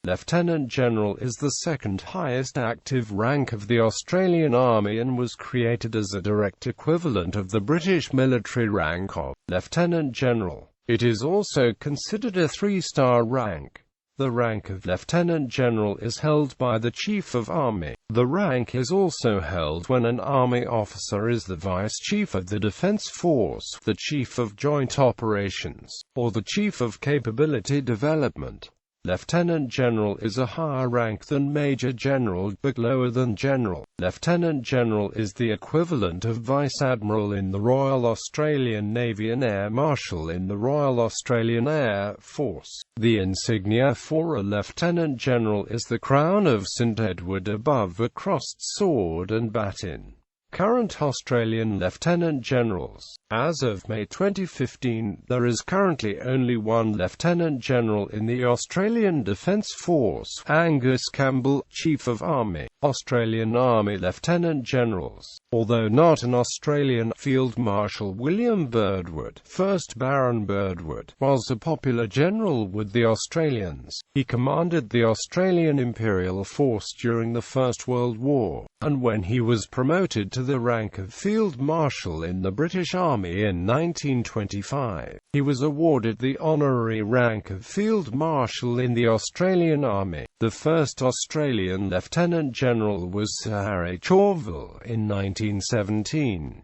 Lieutenant General is the second highest active rank of the Australian Army and was created as a direct equivalent of the British military rank of Lieutenant General. It is also considered a three-star rank. The rank of Lieutenant General is held by the Chief of Army. The rank is also held when an Army officer is the Vice Chief of the Defence Force, the Chief of Joint Operations, or the Chief of Capability Development. Lieutenant General is a higher rank than Major General, but lower than General. Lieutenant General is the equivalent of Vice Admiral in the Royal Australian Navy and Air Marshal in the Royal Australian Air Force. The insignia for a Lieutenant General is the Crown of St Edward above a crossed sword and baton. Current Australian Lieutenant Generals. As of May 2015, there is currently only one Lieutenant General in the Australian Defence Force, Angus Campbell, Chief of Army. Australian Army Lieutenant Generals. Although not an Australian, Field Marshal William Birdwood, 1st Baron Birdwood, was a popular general with the Australians. He commanded the Australian Imperial Force during the First World War, and when he was promoted to the rank of Field Marshal in the British Army in 1925, he was awarded the honorary rank of Field Marshal in the Australian Army. The first Australian Lieutenant General was Sir Harry Chauvel in 1917.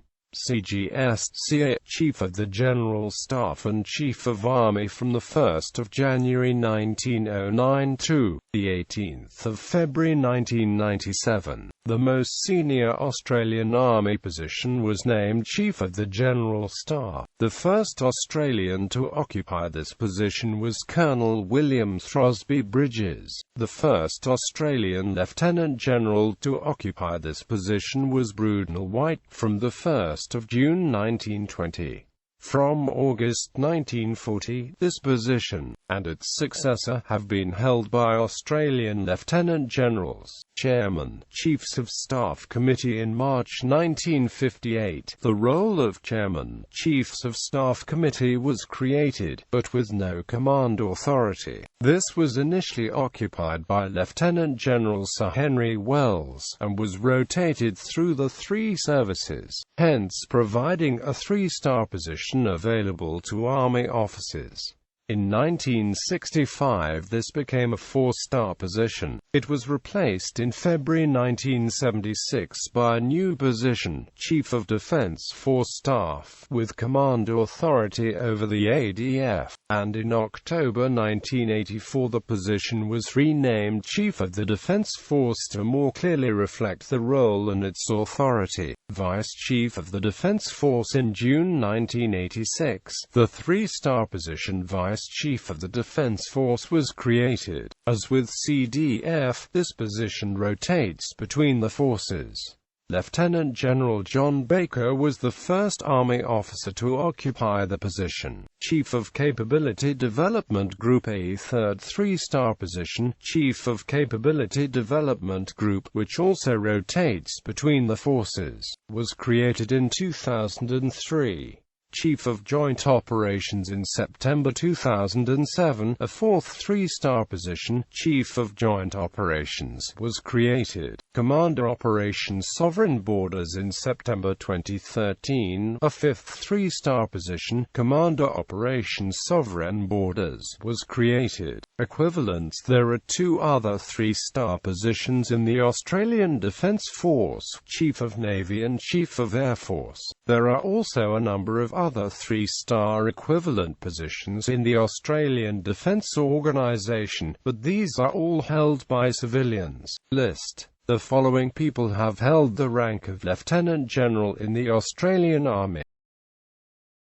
CGSCA, Chief of the General Staff and Chief of Army from the 1st of January 1909 to the 18th of February 1997. The most senior Australian Army position was named Chief of the General Staff. The first Australian to occupy this position was Colonel William Throsby Bridges. The first Australian Lieutenant General to occupy this position was Brunel White from the 1st of June 1920. From August 1940, this position, and its successor, have been held by Australian Lieutenant Generals. Chairman, Chiefs of Staff Committee in March 1958. The role of Chairman, Chiefs of Staff Committee was created, but with no command authority. This was initially occupied by Lieutenant General Sir Henry Wells, and was rotated through the three services, hence providing a three-star position available to Army officers. In 1965 this became a four-star position. It was replaced in February 1976 by a new position, Chief of Defence Force Staff, with command authority over the ADF, and in October 1984 the position was renamed Chief of the Defence Force to more clearly reflect the role and its authority. Vice Chief of the Defence Force in June 1986. The three-star position Vice Chief of the Defence Force was created. As with CDF, this position rotates between the forces. Lieutenant General John Baker was the first Army officer to occupy the position. Chief of Capability Development Group, a third three-star position, Chief of Capability Development Group, which also rotates between the forces, was created in 2003. Chief of Joint Operations in September 2007, a fourth three-star position, Chief of Joint Operations, was created. Commander Operations Sovereign Borders in September 2013, a fifth three-star position, Commander Operations Sovereign Borders, was created. Equivalents: there are two other three-star positions in the Australian Defence Force, Chief of Navy and Chief of Air Force. There are also a number of other three-star equivalent positions in the Australian Defence Organisation, but these are all held by civilians. List. The following people have held the rank of Lieutenant General in the Australian Army.